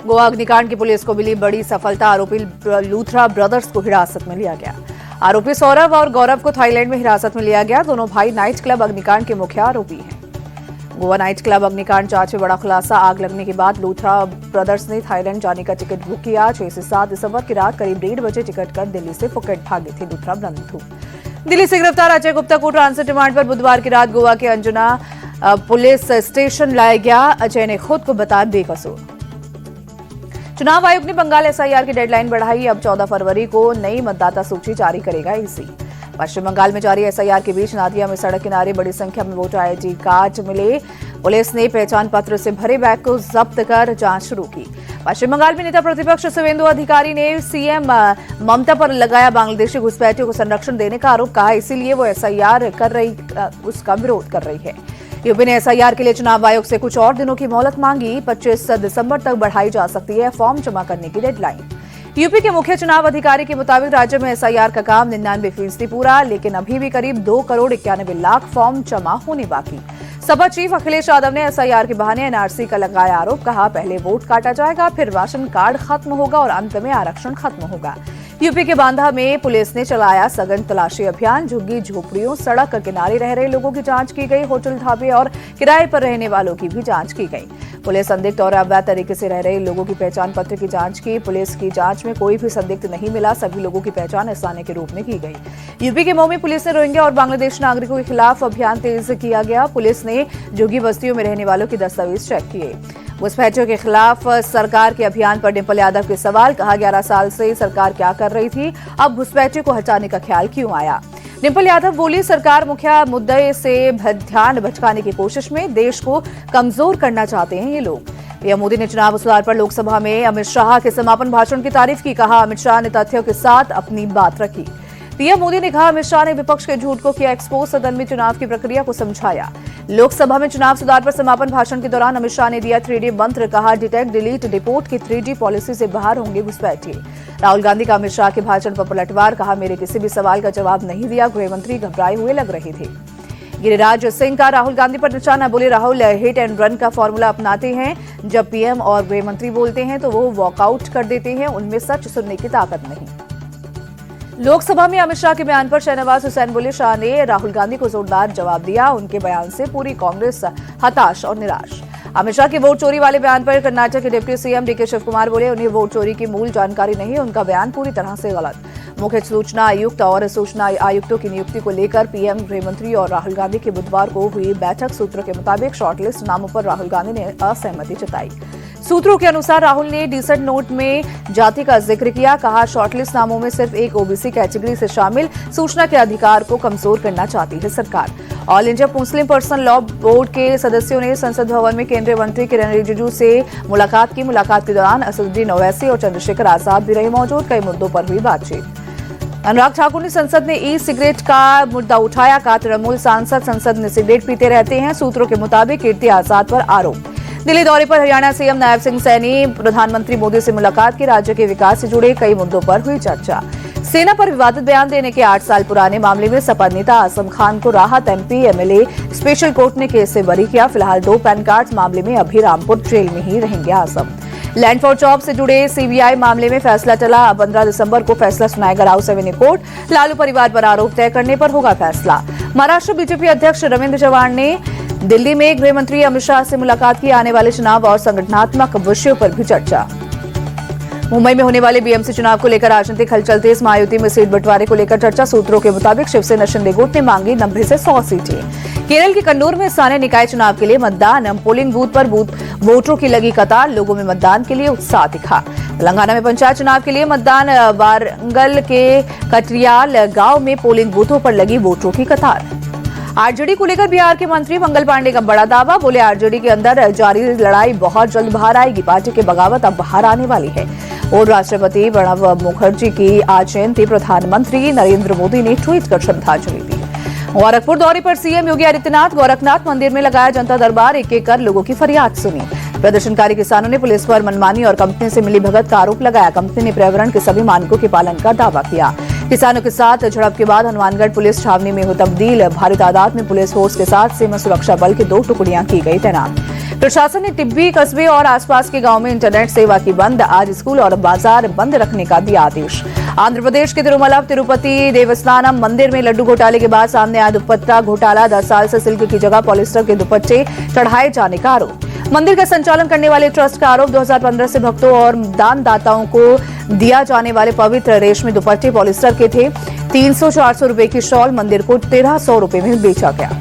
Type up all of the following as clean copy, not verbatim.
गोवा अग्निकांड की पुलिस को मिली बड़ी सफलता। आरोपी लूथरा ब्रदर्स को हिरासत में लिया गया। आरोपी सौरभ और गौरव को थाईलैंड में हिरासत में लिया गया। दोनों भाई नाइट क्लब अग्निकांड के मुख्य आरोपी हैं। गोवा नाइट क्लब अग्निकांड जांच में बड़ा खुलासा। आग लगने के बाद लूथरा ब्रदर्स ने थाईलैंड जाने का टिकट बुक किया। 6 से 7 दिसंबर की रात करीब 1:30 बजे टिकट कर दिल्ली से फुकेट भागे थे लूथरा बंधु। दिल्ली से गिरफ्तार अजय गुप्ता को ट्रांजिट रिमांड पर बुधवार की रात गोवा के अंजुना पुलिस स्टेशन लाया गया। अजय ने खुद को बताया बेकसूर। चुनाव आयोग ने बंगाल एसआईआर की डेडलाइन बढ़ाई। अब 14 फरवरी को नई मतदाता सूची जारी करेगा ईसी। पश्चिम बंगाल में जारी एसआईआर के बीच नादिया में सड़क किनारे बड़ी संख्या में वोटर आईडी कार्ड मिले। पुलिस ने पहचान पत्र से भरे बैग को जब्त कर जांच शुरू की। पश्चिम बंगाल में नेता प्रतिपक्ष शुवेंदु अधिकारी ने सीएम ममता पर लगाया बांग्लादेशी घुसपैठियों को संरक्षण देने का आरोप। कहा इसीलिए वो एसआईआर उसका विरोध कर रही है। यूपी ने एसआईआर के लिए चुनाव आयोग से कुछ और दिनों की मोहलत मांगी। 25 दिसंबर तक बढ़ाई जा सकती है फॉर्म जमा करने की डेडलाइन। यूपी के मुख्य चुनाव अधिकारी के मुताबिक राज्य में एसआईआर का काम 99% पूरा, लेकिन अभी भी करीब 2 करोड़ 91 लाख फॉर्म जमा होने बाकी। सपा चीफ अखिलेश यादव ने एसआईआर के बहाने एनआरसी का लगाया आरोप। कहा पहले वोट काटा जाएगा, फिर राशन कार्ड खत्म होगा और अंत में आरक्षण खत्म होगा। यूपी के बांदा में पुलिस ने चलाया सघन तलाशी अभियान। झुग्गी झोपड़ियों, सड़क किनारे रह रहे लोगों की जांच की गई। होटल, ढाबे और किराए पर रहने वालों की भी जांच की गई। पुलिस संदिग्ध और अवैध तरीके से रह रहे लोगों की पहचान पत्र की जांच की। पुलिस की जांच में कोई भी संदिग्ध नहीं मिला। सभी लोगों की पहचान एहसाने के रूप में की गई। यूपी के मऊ में पुलिस ने रोहिंग्या और बांग्लादेश नागरिकों के खिलाफ अभियान तेज किया गया। पुलिस ने झुग्गी बस्तियों में रहने वालों के दस्तावेज चेक किए। घुसपैठियों के खिलाफ सरकार के अभियान पर डिंपल यादव के सवाल। कहा 11 साल से सरकार क्या कर रही थी, अब घुसपैठियों को हटाने का ख्याल क्यों आया। डिंपल यादव बोली सरकार मुख्य मुद्दे से ध्यान भटकाने की कोशिश में देश को कमजोर करना चाहते हैं ये लोग। पीएम मोदी ने चुनाव सुधार पर लोकसभा में अमित शाह के समापन भाषण की तारीफ की। कहा अमित शाह ने तथ्यों के साथ अपनी बात रखी। पीएम मोदी ने कहा अमित शाह ने विपक्ष के झूठ को किया एक्सपोज। सदन में चुनाव की प्रक्रिया को समझाया। लोकसभा में चुनाव सुधार पर समापन भाषण के दौरान अमित शाह ने दिया 3D मंत्र। कहा डिटेक्ट, डिलीट, डिपोर्ट की 3D पॉलिसी से बाहर होंगे घुसपैठिए। राहुल गांधी का अमित शाह के भाषण पर पलटवार। कहा मेरे किसी भी सवाल का जवाब नहीं दिया। गृहमंत्री घबराए हुए लग रहे थे। गिरिराज सिंह का राहुल गांधी पर निशाना। बोले राहुल हिट एंड रन का फॉर्मूला अपनाते हैं। जब पीएम और गृहमंत्री बोलते हैं तो वो वॉकआउट कर देते हैं। उनमें सच सुनने की ताकत नहीं। लोकसभा में अमित शाह के बयान पर शहनवाज हुसैन बोले शाह ने राहुल गांधी को जोरदार जवाब दिया। उनके बयान से पूरी कांग्रेस हताश और निराश। अमित शाह के वोट चोरी वाले बयान पर कर्नाटक के deputy CM DK Shivakumar बोले उन्हें वोट चोरी की मूल जानकारी नहीं। उनका बयान पूरी तरह से गलत। मुख्य सूचना आयुक्त और सूचना आयुक्तों की नियुक्ति को लेकर पीएम, गृहमंत्री और राहुल गांधी की बुधवार को हुई बैठक। सूत्रों के मुताबिक शॉर्टलिस्ट नामों पर राहुल गांधी ने असहमति जताई। सूत्रों के अनुसार राहुल ने डिसेंट नोट में जाति का जिक्र किया। कहा शॉर्टलिस्ट नामों में सिर्फ एक ओबीसी कैटेगरी से शामिल। सूचना के अधिकार को कमजोर करना चाहती है सरकार। All India Muslim personal law board के सदस्यों ने संसद भवन में केंद्रीय मंत्री किरण रिजिजू से मुलाकात की। मुलाकात के दौरान असदुद्दीन ओवैसी और चंद्रशेखर आजाद भी रहे मौजूद। कई मुद्दों पर हुई बातचीत। अनुराग ठाकुर ने संसद में ई सिगरेट का मुद्दा उठाया। कहा तृणमूल सांसद संसद में सिगरेट पीते रहते हैं। सूत्रों के मुताबिक कीर्ति आजाद पर आरोप। दिल्ली दौरे पर हरियाणा सीएम नायब सिंह सैनी प्रधानमंत्री मोदी से मुलाकात की। राज्य के विकास से जुड़े कई मुद्दों पर हुई चर्चा। सेना पर विवादित बयान देने के 8 साल पुराने मामले में सपा नेता आजम खान को राहत। एमपी एमएलए स्पेशल कोर्ट ने केस से बरी किया। फिलहाल 2 पैन कार्ड मामले में अभी रामपुर जेल में ही रहेंगे आजम। लैंड फॉर जॉब से जुड़े सीबीआई मामले में फैसला टला। 15 दिसंबर को फैसला सुनाएगा राउस एवेन्यू कोर्ट। लालू परिवार पर आरोप तय करने पर होगा फैसला। महाराष्ट्र बीजेपी अध्यक्ष रविंद्र चव्हाण ने दिल्ली में गृह मंत्री अमित शाह से मुलाकात की। आने वाले चुनाव और संगठनात्मक विषयों पर भी चर्चा। मुंबई में होने वाले बीएमसी चुनाव को लेकर राजनीतिक हलचल तेज। महायुति में सीट बंटवारे को लेकर चर्चा। सूत्रों के मुताबिक शिवसेना शिंदे गुट ने मांगी 90 से 100 सीटें। केरल के कन्नूर में स्थानीय निकाय चुनाव के लिए मतदान। पोलिंग बूथ पर वोटरों की लगी कतार। लोगों में मतदान के लिए उत्साह दिखा। तेलंगाना में पंचायत चुनाव के लिए मतदान। वारंगल के कटरियाल गांव में पोलिंग बूथों पर लगी वोटरों की कतार। आरजेडी को लेकर बिहार के मंत्री मंगल पांडे का बड़ा दावा। बोले आरजेडी के अंदर जारी लड़ाई बहुत जल्द बाहर आएगी। पार्टी की बगावत अब बाहर आने वाली है। और राष्ट्रपति प्रणब मुखर्जी की आज जयंती। प्रधानमंत्री नरेंद्र मोदी ने ट्वीट कर श्रद्धांजलि दी। गोरखपुर दौरे पर सीएम योगी आदित्यनाथ। गोरखनाथ मंदिर में लगाया जनता दरबार। एक एक कर लोगों की फरियाद सुनी। प्रदर्शनकारी किसानों ने पुलिस पर मनमानी और कंपनी से मिली भगत का आरोप लगाया। कंपनी ने पर्यावरण के सभी मानकों के पालन का दावा किया। किसानों के साथ झड़प के बाद हनुमानगढ़ पुलिस छावनी में हुई तब्दील। भारी तादाद में पुलिस फोर्स के साथ सीमा सुरक्षा बल की 2 टुकड़ियां की गई तैनात। प्रशासन ने टिब्बी कस्बे और आसपास के गांव में इंटरनेट सेवा की बंद। आज स्कूल और बाजार बंद रखने का दिया आदेश। आंध्र प्रदेश के तिरुमला तिरुपति देवस्थानम मंदिर में लड्डू घोटाले के बाद सामने आया दुपट्टा घोटाला। 10 साल से सिल्क की जगह पॉलिस्टर के दुपट्टे चढ़ाए जाने का आरोप। मंदिर का संचालन करने वाले ट्रस्ट का आरोप। 2015 से भक्तों और दानदाताओं को दिया जाने वाले पवित्र रेशमी दुपट्टे पॉलिस्टर के थे। 300-400 रुपए की शॉल मंदिर को 1300 रुपए में बेचा गया।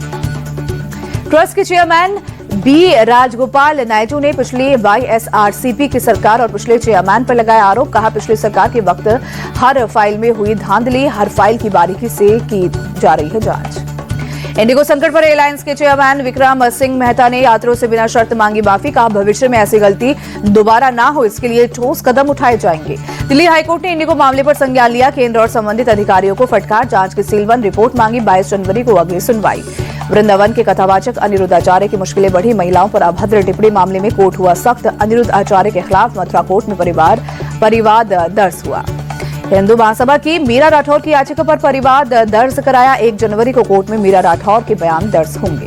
ट्रस्ट के चेयरमैन बी राजगोपाल नायडू ने पिछली वाईएसआरसीपी की सरकार और पिछले चेयरमैन पर लगाया आरोप। कहा, पिछली सरकार के वक्त हर फाइल में हुई धांधली, हर फाइल की बारीकी से की जा रही है जांच। इंडिगो संकट पर एयरलाइंस के चेयरमैन विक्रम सिंह मेहता ने यात्रियों से बिना शर्त मांगी माफी। कहा, भविष्य में ऐसी गलती दोबारा ना हो, इसके लिए ठोस कदम उठाए जाएंगे। दिल्ली हाईकोर्ट ने इंडिगो मामले पर संज्ञान लिया। केंद्र और संबंधित अधिकारियों को फटकार। जांच की सील 1 रिपोर्ट मांगी। 22 जनवरी को अगली सुनवाई। वृंदावन के कथावाचक अनिरुद्ध आचार्य की मुश्किलें बढ़ी। महिलाओं पर अभद्र टिप्पणी मामले में कोर्ट हुआ सख्त। अनिरुद्ध आचार्य के खिलाफ मथुरा कोर्ट में परिवाद दर्ज हुआ। हिंदू महासभा की मीरा राठौर की याचिका पर परिवाद दर्ज कराया। 1 जनवरी को कोर्ट में मीरा राठौर के बयान दर्ज होंगे।